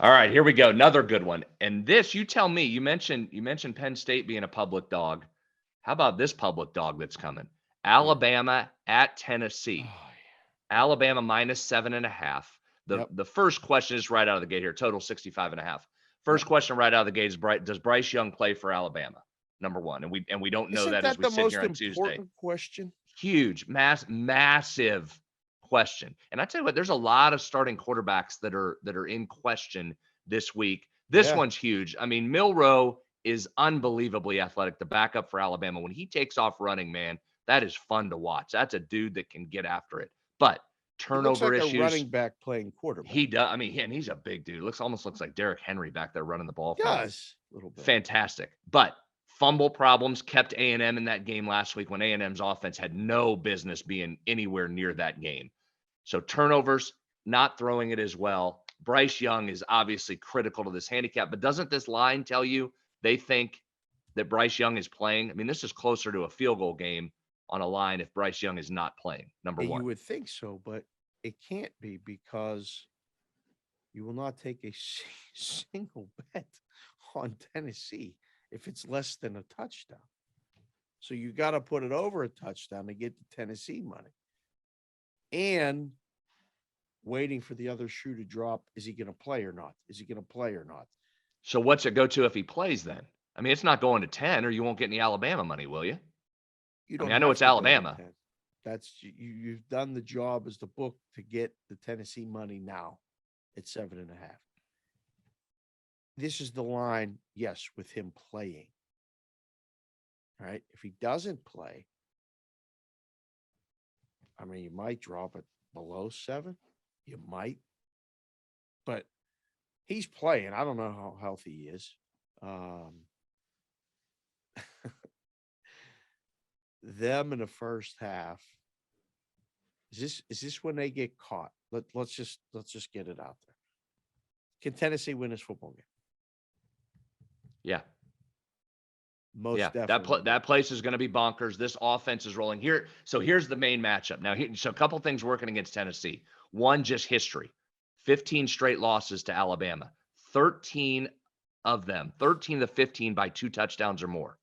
All right, here we go. Another good one. And this, you tell me, you mentioned Penn State being a public dog. How about this public dog that's coming? Yeah. Alabama at Tennessee. Oh, Alabama minus 7.5. The yep. the first question is right out of the gate here. Total 65.5. Yep. First question right out of the gate is does Bryce Young play for Alabama? Number one. And we don't know Isn't that as that we the sit here most on Tuesday. important question? Huge, massive question. And I tell you what, there's a lot of starting quarterbacks that are in question this week. This Yeah. one's huge. I mean, Milroe is unbelievably athletic. The backup for Alabama, when he takes off running, man, that is fun to watch. That's a dude that can get after it. But He looks turnover like a issues, running back playing he quarterback. does. I mean, and he's a big dude. Almost looks like Derrick Henry back there running the ball He for him. does a little bit. Fantastic. But fumble problems kept A&M in that game last week when A&M's offense had no business being anywhere near that game. So turnovers, not throwing it as well. Bryce Young is obviously critical to this handicap, but doesn't this line tell you they think that Bryce Young is playing? I mean, this is closer to a field goal game on a line if Bryce Young is not playing, number You one. would think so, but it can't be because you will not take a single bet on Tennessee if it's less than a touchdown. So you got to put it over a touchdown to get the Tennessee money. And waiting for the other shoe to drop. Is he going to play or not? Is he going to play or not? So what's it go to if he plays then? I mean, it's not going to 10 or you won't get any Alabama money, will you? You I don't mean, I know have it's to go to Alabama. 10. That's you've done the job as the book to get the Tennessee money now at 7.5. This is the line, yes, with him playing. All right. If he doesn't play, I mean, you might drop it below 7. You might, but he's playing. I don't know how healthy he is. Them in the first half. Is this when they get caught? Let's just get it out there. Can Tennessee win this football game? Yeah. Most Yeah, definitely. that place is going to be bonkers. This offense is rolling here. So here's the main matchup. Now, so a couple things working against Tennessee. One, just history. 15 straight losses to Alabama. 13 of them, 13 to 15 by 2 touchdowns or more.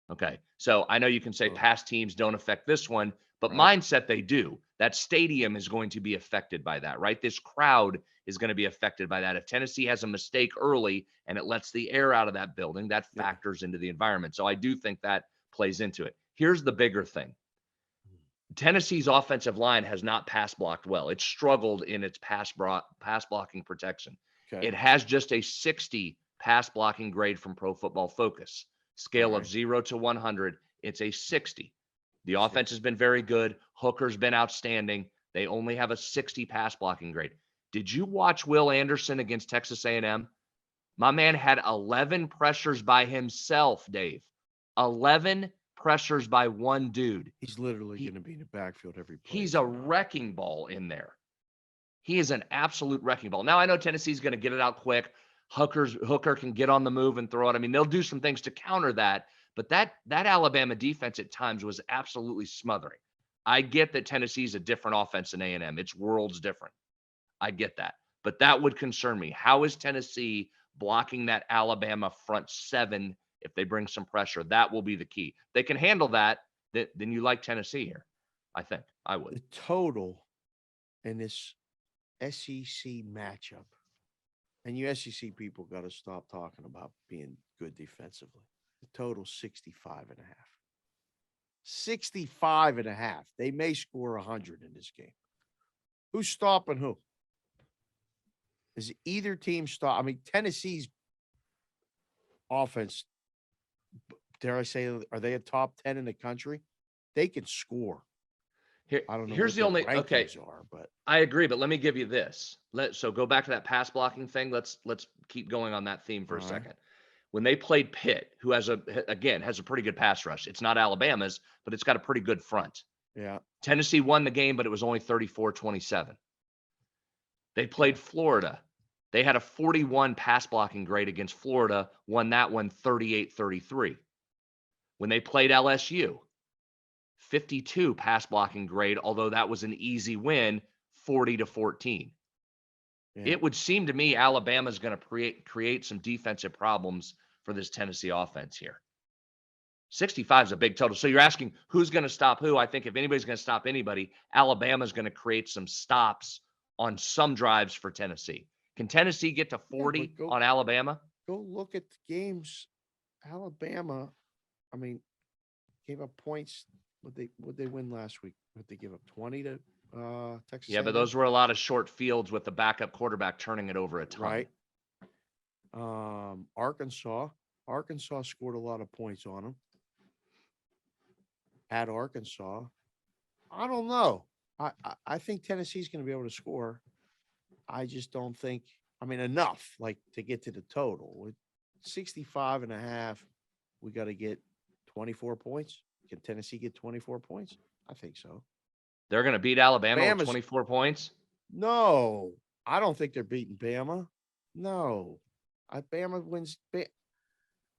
Okay. So I know you can say past teams don't affect this one, but Right. mindset they do. That stadium is going to be affected by that, right? This crowd is going to be affected by that. If Tennessee has a mistake early and it lets the air out of that building, that Yeah. factors into the environment. So I do think that plays into it. Here's the bigger thing. Tennessee's offensive line has not pass blocked well. It's struggled in its pass blocking protection. Okay. It has just a 60 pass blocking grade from Pro Football Focus. Scale of 0 to 100, it's a 60. The offense has been very good. Hooker's been outstanding. They only have a 60 pass blocking grade. Did you watch Will Anderson against Texas A&M? My man had 11 pressures by himself, Dave. 11 pressures by one dude. He's literally going to be in the backfield every play. He's a wrecking ball in there. He is an absolute wrecking ball. Now, I know Tennessee's going to get it out quick. Hooker can get on the move and throw it. I mean, they'll do some things to counter that. But that Alabama defense at times was absolutely smothering. I get that Tennessee's a different offense than A&M. It's worlds different. I get that. But that would concern me. How is Tennessee blocking that Alabama front seven if they bring some pressure? That will be the key. If they can handle that, then you like Tennessee here. I think I would. The total in this SEC matchup, and you SEC people got to stop talking about being good defensively. The total 65.5. 65.5. They may score 100 in this game. Who's stopping who? Is either team stop? I mean, Tennessee's offense, dare I say, are they a top 10 in the country? They can score. I don't know Here's what the their only rankings are, but I agree, but let me give you this. So go back to that pass blocking thing. Let's keep going on that theme for a second. When they played Pitt, who has a pretty good pass rush. It's not Alabama's, but it's got a pretty good front. Yeah. Tennessee won the game, but it was only 34-27. They played Florida. They had a 41 pass blocking grade against Florida, won that one 38-33. When they played LSU, 52 pass blocking grade, although that was an easy win, 40-14. It would seem to me Alabama's going to create some defensive problems for this Tennessee offense here. 65 is a big total. So you're asking who's going to stop who? I think if anybody's going to stop anybody, Alabama's going to create some stops on some drives for Tennessee. Can Tennessee get to 40 on Alabama? Go look at the games. Alabama, I mean, gave up points. Would they win last week? Would they give up 20 to Texas? Yeah, but those were a lot of short fields with the backup quarterback turning it over a ton. Right. Arkansas scored a lot of points on them. At Arkansas, I don't know. I think Tennessee's going to be able to score. I just don't think, I mean, enough like to get to the total. With 65.5, we got to get 24 points. Can Tennessee get 24 points? I think so. They're going to beat Alabama with 24 points? No, I don't think they're beating Bama. No. Bama wins.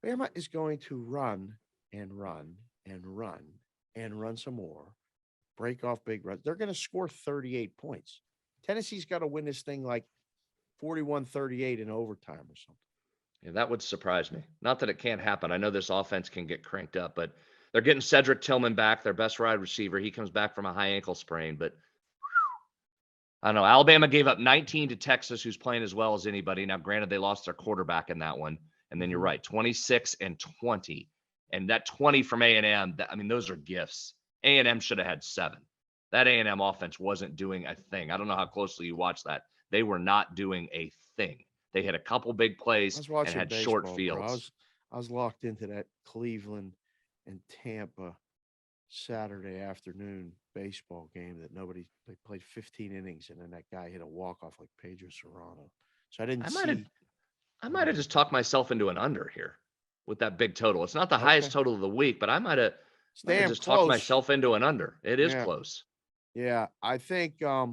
Bama is going to run and run and run and run some more, break off big runs. They're going to score 38 points. Tennessee's got to win this thing like 41-38 in overtime or something. Yeah, that would surprise me. Not that it can't happen. I know this offense can get cranked up, but they're getting Cedric Tillman back, their best wide receiver. He comes back from a high ankle sprain, but I don't know. Alabama gave up 19 to Texas, who's playing as well as anybody. Now, granted, they lost their quarterback in that one. And then you're right, 26 and 20. And that 20 from A&M, I mean, those are gifts. A&M should have had 7. That A&M offense wasn't doing a thing. I don't know how closely you watched that. They were not doing a thing. They had a couple big plays and had baseball, short fields. I was locked into that Cleveland and Tampa Saturday afternoon baseball game that they played 15 innings, and then that guy hit a walk-off like Pedro Serrano. So I might have just talked myself into an under here with that big total. It's not the highest total of the week, but I might have just talked myself into an under. It is close. Yeah, I think I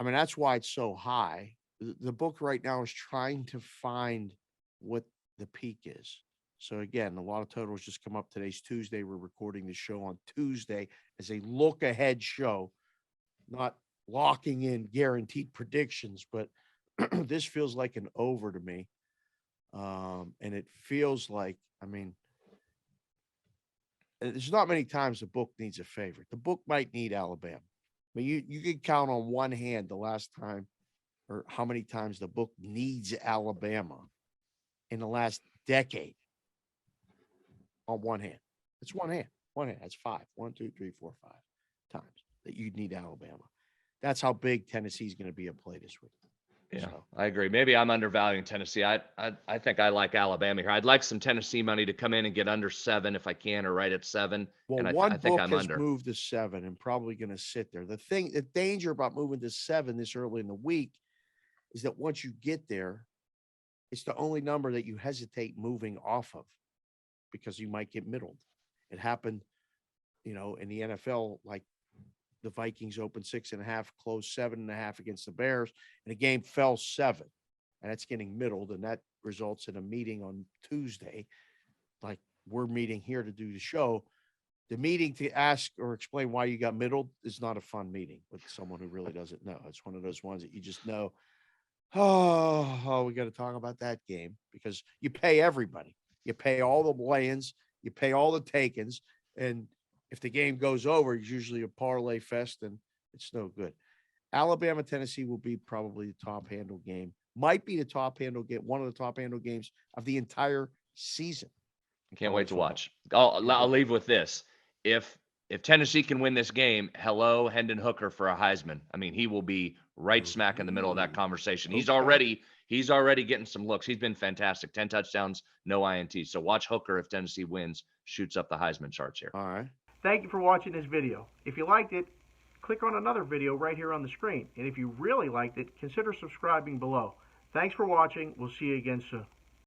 mean, that's why it's so high. The book right now is trying to find what the peak is. So again, a lot of totals just come up. Today's Tuesday. We're recording the show on Tuesday as a look ahead show, not locking in guaranteed predictions, but this feels like an over to me. And it feels like, I mean, there's not many times the book needs a favorite. The book might need Alabama. I mean, you could count on one hand the last time or how many times the book needs Alabama in the last decade. On one hand. It's one hand. One hand. That's 5. 1, 2, 3, 4, 5 times that you'd need Alabama. That's how big Tennessee's going to be at play this week. Yeah, so. I agree. Maybe I'm undervaluing Tennessee. I think I like Alabama here. I'd like some Tennessee money to come in and get under 7 if I can, or right at 7. Well, and I think I'm under. Moved to 7 and probably going to sit there. The danger about moving to 7 this early in the week is that once you get there, it's the only number that you hesitate moving off of because you might get middled. It happened, in the NFL, like the Vikings opened 6.5, closed 7.5 against the Bears, and the game fell 7. And that's getting middled, and that results in a meeting on Tuesday. Like we're meeting here to do the show. The meeting to ask or explain why you got middled is not a fun meeting with someone who really doesn't know. It's one of those ones that you just know, we got to talk about that game because you pay everybody. You pay all the lay-ins, you pay all the take-ins, and if the game goes over, it's usually a parlay fest, and it's no good. Alabama, Tennessee will be probably the top handle game. Might be the top handle game, one of the top handle games of the entire season. I can't wait to watch. I'll leave with this. If Tennessee can win this game, hello, Hendon Hooker for a Heisman. I mean, he will be right smack in the middle of that conversation. He's already getting some looks. He's been fantastic. 10 touchdowns, no INTs. So watch Hooker if Tennessee wins, shoots up the Heisman charts here. All right. Thank you for watching this video. If you liked it, click on another video right here on the screen. And if you really liked it, consider subscribing below. Thanks for watching. We'll see you again soon.